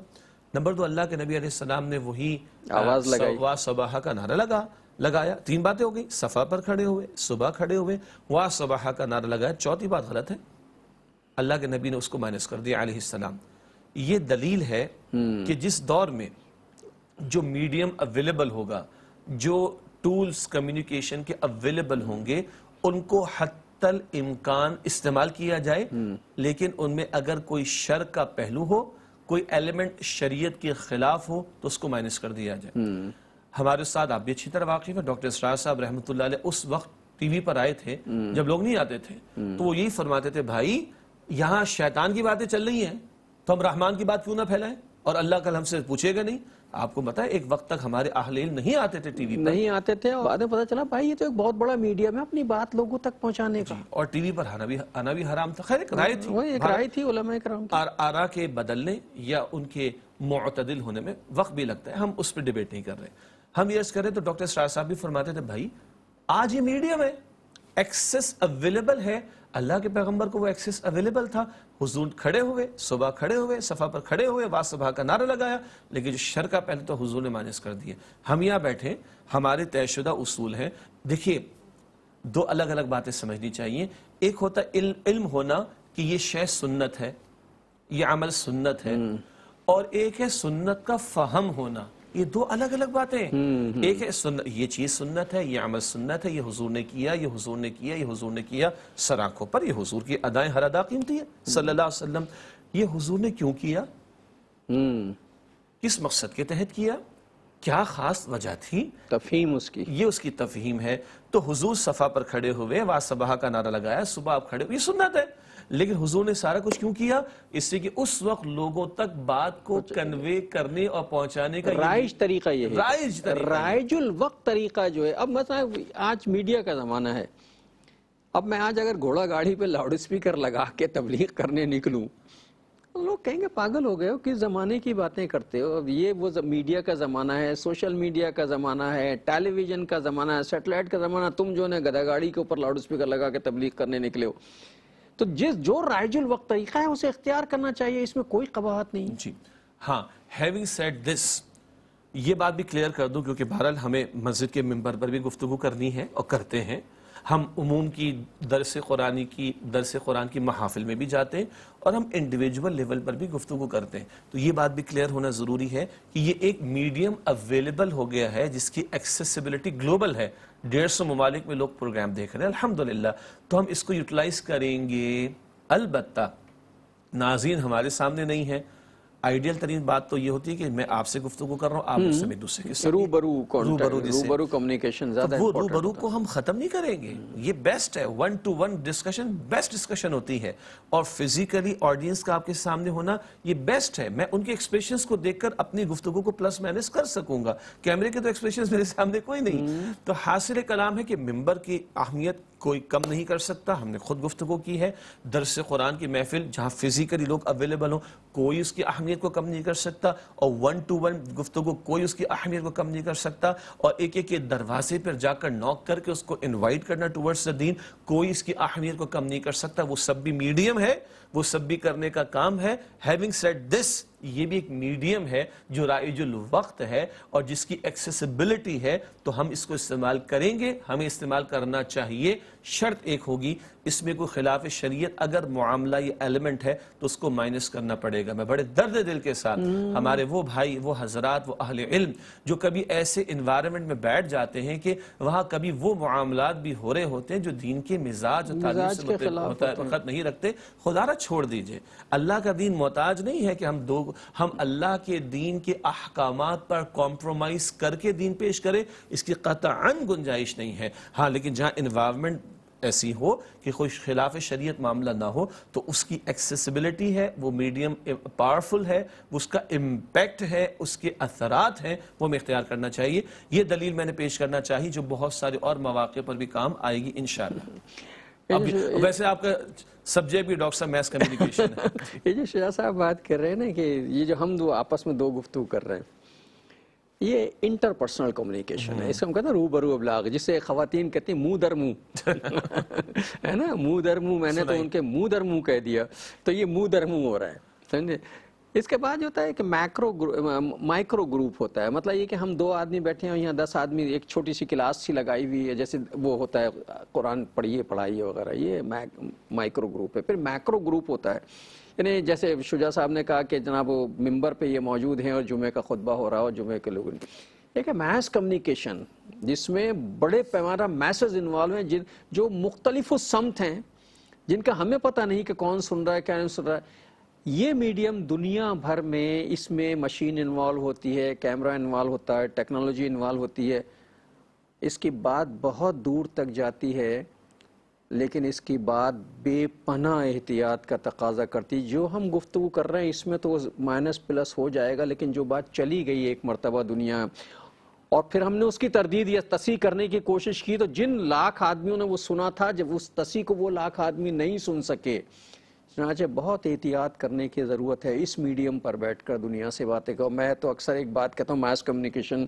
نمبر دو, اللہ کے نبی علیہ السلام نے وہی آواز لگائی, واہ صباح کا نعرہ لگایا. تین باتیں ہو گئی, صفا پر کھڑے ہوئے, صبح کھڑے ہوئے, واہ صباح کا نعرہ لگایا. چوتھی بات غلط ہے, اللہ کے نبی نے اس کو مائنس کر دیا علیہ السلام. یہ دلیل ہے کہ جس دور میں جو میڈیم اویلیبل ہوگا, جو ٹولز کمیونیکیشن کے اویلیبل ہوں گے, ان کو حتی الامکان استعمال کیا جائے, لیکن ان میں اگر کوئی شر کا پہلو ہو, کوئی ایلیمنٹ شریعت کے خلاف ہو, تو اس کو مائنس کر دیا جائے. ہمارے استاد آپ بھی اچھی طرح واقف ہیں, ڈاکٹر اسرار صاحب رحمۃ اللہ علیہ اس وقت ٹی وی پر آئے تھے جب لوگ نہیں آتے تھے, تو وہ یہی فرماتے تھے, بھائی یہاں شیطان کی باتیں چل رہی ہیں تو ہم رحمان کی بات کیوں نہ پھیلائیں, اور اللہ کل ہم سے پوچھے گا نہیں. آپ کو پتا ہے ایک وقت تک ہمارے اہل علم نہیں آتے تھے ٹی وی پر, نہیں آتے تھے, اور بعد میں پتا چلا بھائی یہ تو ایک بہت بڑا میڈیم ہے اپنی بات لوگوں تک پہنچانے کا. اور ٹی وی پر آنا بھی حرام تھا. خیر ایک رائے تھی, وہ ایک رائے تھی علماء کرام کی. آرا کے بدلنے یا ان کے معتدل ہونے میں وقت بھی لگتا ہے, ہم اس پہ ڈیبیٹ نہیں کر رہے. ہم یہ کر رہے تو ڈاکٹر اسرار صاحب بھی فرماتے تھے بھائی آج یہ میڈیم ہے, ایکسس اویلیبل ہے. اللہ کے پیغمبر کو وہ ایکسس اویلیبل تھا, حضور کھڑے ہوئے, صبح کھڑے ہوئے, صفا پر کھڑے ہوئے, وا صبح کا نعرہ لگایا, لیکن جو شر کا پہلے تو حضور نے مانس کر دیا. ہم یہاں بیٹھے, ہمارے طے شدہ اصول ہیں. دیکھیے دو الگ الگ باتیں سمجھنی چاہیے. ایک ہوتا ہے علم ہونا کہ یہ شے سنت ہے, یہ عمل سنت ہے, اور ایک ہے سنت کا فہم ہونا. یہ دو الگ الگ باتیں ہیں. ایک ہے یہ چیز سنت ہے, یہ عمل سنت ہے, یہ حضور نے کیا, یہ حضور نے کیا, یہ حضور نے کیا سر آنکھوں پر, یہ حضور کی ادائیں, ہر ادا قیمتی ہے صلی اللہ علیہ وسلم. یہ حضور نے کیوں کیا, کس مقصد کے تحت کیا, کیا خاص وجہ تھی, تفہیم اس کی, یہ اس کی تفہیم ہے. تو حضور صفا پر کھڑے ہوئے, وا صبح کا نعرہ لگایا, صبح آپ کھڑے ہوئے, یہ سنت ہے. لیکن حضور نے سارا کچھ کیوں کیا, اس سے کہ اس وقت لوگوں تک بات کو کنوے کرنے اور پہنچانے کا رائج طریقہ یہ ہے, رائج الوقت طریقہ جو ہے. اب مثلا آج میڈیا کا زمانہ ہے, اب میں آج اگر گھوڑا گاڑی پہ لاؤڈ اسپیکر لگا کے تبلیغ کرنے نکلوں, لوگ کہیں گے پاگل ہو گئے ہو, کس زمانے کی باتیں کرتے ہو. اب یہ وہ میڈیا کا زمانہ ہے, سوشل میڈیا کا زمانہ ہے, ٹیلی ویژن کا زمانہ ہے, سیٹلائٹ کا زمانہ. تم جو ہے گدھا گاڑی کے اوپر لاؤڈ اسپیکر لگا کے تبلیغ کرنے نکلے ہو. تو جو رائج الوقت طریقہ ہے اسے اختیار کرنا چاہیے, اس میں کوئی قباحت نہیں. جی ہاں, having said this, یہ بات بھی کلیئر کر دوں کیونکہ بہرحال ہمیں مسجد کے ممبر پر بھی گفتگو کرنی ہے اور کرتے ہیں. ہم عموم کی درس قرآن کی محافل میں بھی جاتے ہیں, اور ہم انڈیویجول لیول پر بھی گفتگو کرتے ہیں. تو یہ بات بھی کلیئر ہونا ضروری ہے کہ یہ ایک میڈیم اویلیبل ہو گیا ہے جس کی ایکسیسیبلٹی گلوبل ہے. 150 ممالک میں لوگ پروگرام دیکھ رہے ہیں الحمدللہ. تو ہم اس کو یوٹیلائز کریں گے. البتہ ناظرین ہمارے سامنے نہیں ہے. آئیڈیل ترین بات تو یہ ہوتی ہے کہ میں آپ سے گفتگو کر رہا ہوں, آپ مجھ سے, میں دوسرے کے ساتھ روبرو کمیونیکیشن زیادہ امپورٹنٹ. روبرو کو ہم ختم نہیں کریں گے, یہ بیسٹ ہے. 1-to-1 ڈسکشن بیسٹ ڈسکشن ہوتی ہے, اور فزیکلی آڈینس کا آپ کے سامنے ہونا یہ بیسٹ ہے. میں ان کے ایکسپریشنز کو دیکھ کر اپنی گفتگو کو پلس مائنس کر سکوں گا. کیمرے کے تو ایکسپریشنز میرے سامنے کوئی نہیں. تو حاصل کلام ہے کہ ممبر کی اہمیت کوئی کم نہیں کر سکتا. ہم نے خود گفتگو کی ہے. درس قرآن کی محفل جہاں فزیکلی لوگ اویلیبل ہوں, کوئی اس کی اہمیت کو کم نہیں کر سکتا, اور 1-to-1 گفتگو کوئی اس کی اہمیت کو کم نہیں کر سکتا. اور ایک ایک دروازے پر جا کر نوک کر کے اس کو انوائٹ کرنا ٹورڈز دا دین, کوئی اس کی اہمیت کو کم نہیں کر سکتا. وہ سب بھی میڈیم ہے, وہ سب بھی کرنے کا کام ہے. ہیونگ سیڈ دس, یہ بھی ایک میڈیم ہے جو رائج الوقت ہے اور جس کی ایکسیسیبلٹی ہے. تو ہم اس کو استعمال کریں گے, ہمیں استعمال کرنا چاہیے. شرط ایک ہوگی, اس میں کوئی خلاف شریعت اگر معاملہ یہ ایلیمنٹ ہے تو اس کو مائنس کرنا پڑے گا. میں بڑے درد دل کے ساتھ ہمارے وہ بھائی, وہ حضرات, وہ اہل علم جو کبھی ایسے انوائرمنٹ میں بیٹھ جاتے ہیں کہ وہاں کبھی وہ معاملات بھی ہو رہے ہوتے ہیں جو دین کے مزاج اور تعلیم سے متفق نہیں رکھتے. خدا را چھوڑ دیجئے. اللہ کا دین محتاج نہیں ہے کہ ہم اللہ کے دین کے احکامات پر کمپرومائز کر کے دین پیش کریں, اس کی قطعاً گنجائش نہیں ہے. ہاں لیکن جہاں انوائرمنٹ ایسی ہو کہ کوئی خلاف شریعت معاملہ نہ ہو تو اس کی ایکسیسیبلٹی ہے, وہ میڈیم پاورفل ہے, اس کا امپیکٹ ہے, اس کے اثرات ہیں, وہ ہمیں اختیار کرنا چاہیے. یہ دلیل میں نے پیش کرنا چاہی جو بہت سارے اور مواقع پر بھی کام آئے گی انشاءاللہ. ویسے آپ کا سبجیکٹ بھی ڈاکٹر صاحب میس کمیونیکیشن ہے. یہ جو شجاع صاحب بات کر رہے ہیں نا کہ یہ جو ہم دو آپس میں دو گفتگو کر رہے ہیں, یہ انٹر پرسنل کمیونیکیشن ہے. اس کو ہم کہتے ہیں روبرو ابلاغ, جسے خواتین کہتی ہیں منہ در منہ, ہے نا, منہ در منہ. میں نے تو ان کے منہ در منہ کہہ دیا, تو یہ منہ در منہ ہو رہا ہے, سمجھے. اس کے بعد ہوتا ہے کہ مائکرو گروپ ہوتا ہے. مطلب یہ کہ ہم 2 آدمی بیٹھے ہیں, یہاں 10 آدمی, ایک چھوٹی سی کلاس سی لگائی ہوئی ہے, جیسے وہ ہوتا ہے قرآن پڑھیے پڑھائیے وغیرہ, یہ مائکرو گروپ ہے. پھر میکرو گروپ ہوتا ہے, یعنی جیسے شجاع صاحب نے کہا کہ جناب وہ ممبر پہ یہ موجود ہیں اور جمعے کا خطبہ ہو رہا ہو, جمعے کے لوگ. ایک ہے میس کمیونیکیشن جس میں بڑے پیمانہ میسز انوالو ہیں جو مختلف سمت ہیں, جن کا ہمیں پتہ نہیں کہ کون سن رہا ہے کیا نہیں سن رہا ہے. یہ میڈیم دنیا بھر میں, اس میں مشین انوالو ہوتی ہے, کیمرہ انوالو ہوتا ہے, ٹیکنالوجی انوالو ہوتی ہے. اس کی بات بہت دور تک جاتی ہے لیکن اس کی بات بے پناہ احتیاط کا تقاضا کرتی. جو ہم گفتگو کر رہے ہیں اس میں تو مائنس پلس ہو جائے گا، لیکن جو بات چلی گئی ایک مرتبہ دنیا اور پھر ہم نے اس کی تردید یا تصحیح کرنے کی کوشش کی، تو جن لاکھ آدمیوں نے وہ سنا تھا، جب اس تصحیح کو وہ لاکھ آدمی نہیں سن سکے. چنانچہ بہت احتیاط کرنے کی ضرورت ہے اس میڈیم پر بیٹھ کر دنیا سے باتیں کرو. میں تو اکثر ایک بات کہتا ہوں ماس کمیونیکیشن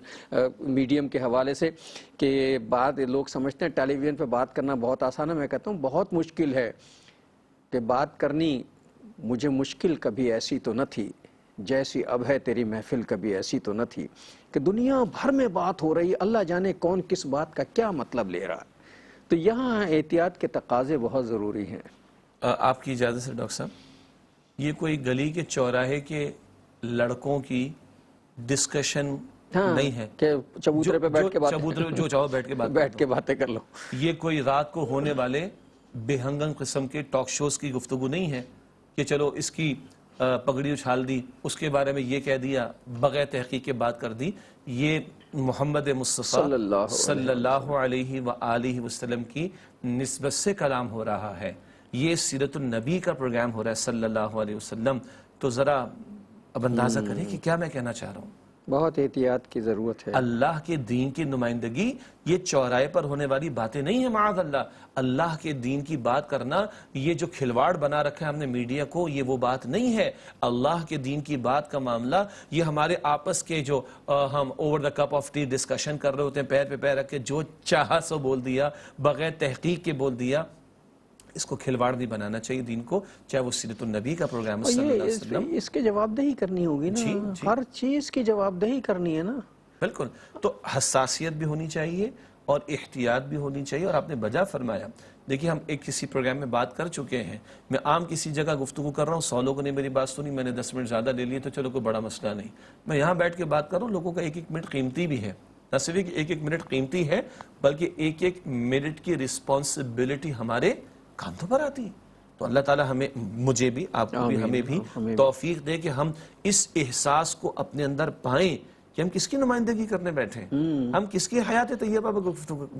میڈیم کے حوالے سے کہ بعد لوگ سمجھتے ہیں ٹیلی ویژن پہ بات کرنا بہت آسان ہے. میں کہتا ہوں بہت مشکل ہے، کہ بات کرنی مجھے مشکل کبھی ایسی تو نہ تھی جیسی اب ہے تیری محفل کبھی ایسی تو نہ تھی. کہ دنیا بھر میں بات ہو رہی ہے، اللہ جانے کون کس بات کا کیا مطلب لے رہا ہے. تو یہاں احتیاط کے تقاضے بہت ضروری ہیں. آپ کی اجازت سے ڈاکٹر صاحب، یہ کوئی گلی کے چوراہے کے لڑکوں کی ڈسکشن نہیں ہے کہ چبوترے پہ بیٹھ کے باتیں چبوترے جو چاہو بیٹھ کے بیٹھ کے باتیں کر لو. یہ کوئی رات کو ہونے والے بے ہنگم قسم کے ٹاک شوز کی گفتگو نہیں ہے کہ چلو اس کی پگڑی اچھال دی، اس کے بارے میں یہ کہہ دیا، بغیر تحقیق کے بات کر دی. یہ محمد مصطفیٰ صلی اللہ علیہ وآلہ وسلم کی نسبت سے کلام ہو رہا ہے. یہ سیرت النبی کا پروگرام ہو رہا ہے صلی اللہ علیہ وسلم. تو ذرا اب اندازہ کریں کہ کیا میں کہنا چاہ رہا ہوں. بہت احتیاط کی ضرورت ہے. اللہ کے دین کی نمائندگی یہ چوراہے پر ہونے والی باتیں نہیں ہیں معاذ اللہ. اللہ کے دین کی بات کرنا یہ جو کھلواڑ بنا رکھا ہے ہم نے میڈیا کو، یہ وہ بات نہیں ہے. اللہ کے دین کی بات کا معاملہ یہ ہمارے آپس کے جو ہم over the cup of T discussion کر رہے ہوتے ہیں، پیر پہ پیر رکھ کے جو چاہا سو بول دیا، بغیر تحقیق کے بول دیا. اس کو کھلواڑ نہیں بنانا چاہیے دین کو، چاہے وہ سیرت النبی کا پروگرام ہے صلی اللہ علیہ وسلم. اس کی جواب دہی کرنی ہوگی نا، ہر چیز کی جواب دہی کرنی ہے نا. بالکل. تو حساسیت بھی ہونی چاہیے اور احتیاط بھی ہونی چاہیے. اور آپ نے بجا فرمایا. دیکھیے ہم ایک کسی پروگرام میں بات کر چکے ہیں، میں عام کسی جگہ گفتگو کر رہا ہوں، 100 لوگوں نے میری بات سنی، میں نے 10 منٹ زیادہ لے لیے تو چلو کوئی بڑا مسئلہ نہیں. میں یہاں بیٹھ کے بات کر رہا ہوں، لوگوں کا ایک ایک منٹ قیمتی بھی ہے. نہ صرف ایک ایک منٹ قیمتی ہے بلکہ ایک ایک منٹ کی رسپانسبلٹی ہمارے کاندھوں پر آتی. تو اللہ تعالی ہمیں، مجھے بھی، آپ کو بھی، ہمیں بھی توفیق دے کہ ہم اس احساس کو اپنے اندر پائیں کہ ہم کس کی نمائندگی کرنے بیٹھے ہیں، ہم کس کی حیات طیبہ پر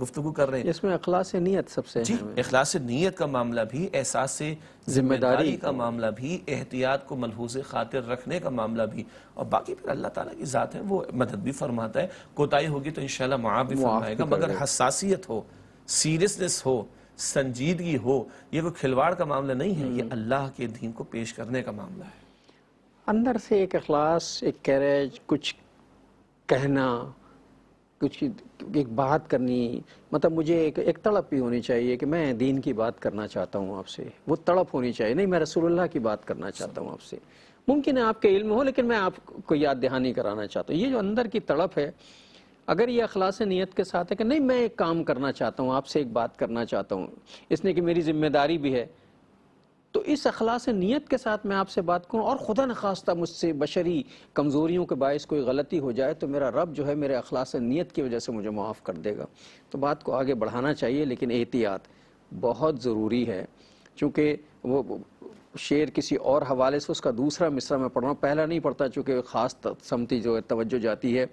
گفتگو کر رہے ہیں. اس میں اخلاص نیت سب سے جی، اخلاص نیت کا معاملہ بھی، احساس ذمہ داری کا معاملہ بھی، احتیاط کو ملحوظ خاطر رکھنے کا معاملہ بھی. اور باقی پھر اللہ تعالیٰ کی ذات ہے، وہ مدد بھی فرماتا ہے. کوتاہی ہوگی تو انشاءاللہ معاف بھی فرمائے گا، مگر حساسیت ہو، سیریسنس ہو، سنجیدگی ہو. یہ کوئی کھلواڑ کا معاملہ نہیں ہے، یہ اللہ کے دین کو پیش کرنے کا معاملہ ہے. اندر سے ایک اخلاص، ایک کیریج، کچھ کہنا، کچھ ایک بات کرنی، مطلب مجھے ایک تڑپ بھی ہونی چاہیے کہ میں دین کی بات کرنا چاہتا ہوں آپ سے. وہ تڑپ ہونی چاہیے، نہیں میں رسول اللہ کی بات کرنا چاہتا ہوں آپ سے. ممکن ہے آپ کے علم ہو لیکن میں آپ کو یاد دہانی کرانا چاہتا ہوں. یہ جو اندر کی تڑپ ہے، اگر یہ اخلاص نیت کے ساتھ ہے کہ نہیں میں ایک کام کرنا چاہتا ہوں، آپ سے ایک بات کرنا چاہتا ہوں، اس نے کہ میری ذمہ داری بھی ہے، تو اس اخلاص نیت کے ساتھ میں آپ سے بات کروں اور خدا نخواستہ مجھ سے بشری کمزوریوں کے باعث کوئی غلطی ہو جائے تو میرا رب جو ہے میرے اخلاص نیت کی وجہ سے مجھے معاف کر دے گا. تو بات کو آگے بڑھانا چاہیے، لیکن احتیاط بہت ضروری ہے. چونکہ وہ شعر کسی اور حوالے سے اس کا دوسرا مصرع میں پڑھ رہا ہوں، پہلا نہیں پڑھتا چونکہ خاص سمتی جو توجہ جاتی ہے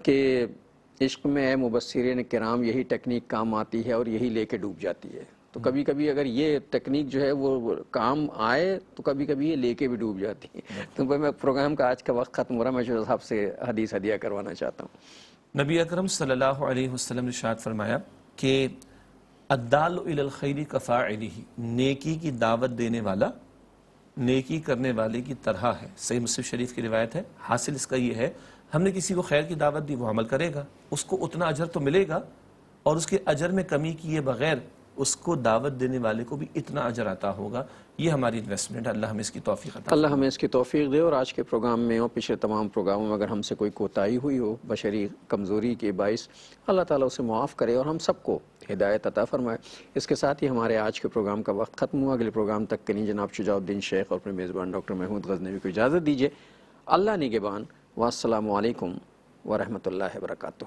کہ عشق میں اے مبصرین کرام یہی ٹیکنیک کام آتی ہے اور یہی لے کے ڈوب جاتی ہے. تو کبھی کبھی اگر یہ ٹیکنیک جو ہے وہ کام آئے تو کبھی کبھی یہ لے کے بھی ڈوب جاتی ہے. تو میں پروگرام کا آج کا وقت ختم ہو رہا ہے، میں صاحب سے حدیث ہدیہ کروانا چاہتا ہوں. نبی اکرم صلی اللہ علیہ وسلم نے ارشاد فرمایا کہ الدال علی الخیر کفاعلہ، نیکی کی دعوت دینے والا نیکی کرنے والے کی طرح ہے. صحیح مسلم شریف کی روایت ہے. حاصل اس کا یہ ہے، ہم نے کسی کو خیر کی دعوت دی، وہ عمل کرے گا، اس کو اتنا اجر تو ملے گا، اور اس کے اجر میں کمی کیے بغیر اس کو دعوت دینے والے کو بھی اتنا اجر عطا ہوگا. یہ ہماری انویسٹمنٹ ہے. اللہ ہمیں اس کی توفیق عطا. اللہ ہمیں اس کی توفیق دے. اور آج کے پروگرام میں اور پچھلے تمام پروگراموں میں اگر ہم سے کوئی کوتاہی ہوئی ہو بشری کمزوری کے باعث، اللہ تعالیٰ اسے معاف کرے اور ہم سب کو ہدایت عطا فرمائے. اس کے ساتھ ہی ہمارے آج کے پروگرام کا وقت ختم ہوا. اگلے پروگرام تک کے لیے جناب شجاع الدین شیخ اور اپنے میزبان ڈاکٹر محمود غزنوی کو اجازت دیجیے. اللہ نگہبان. والسلام علیکم ورحمۃ اللہ وبرکاتہ.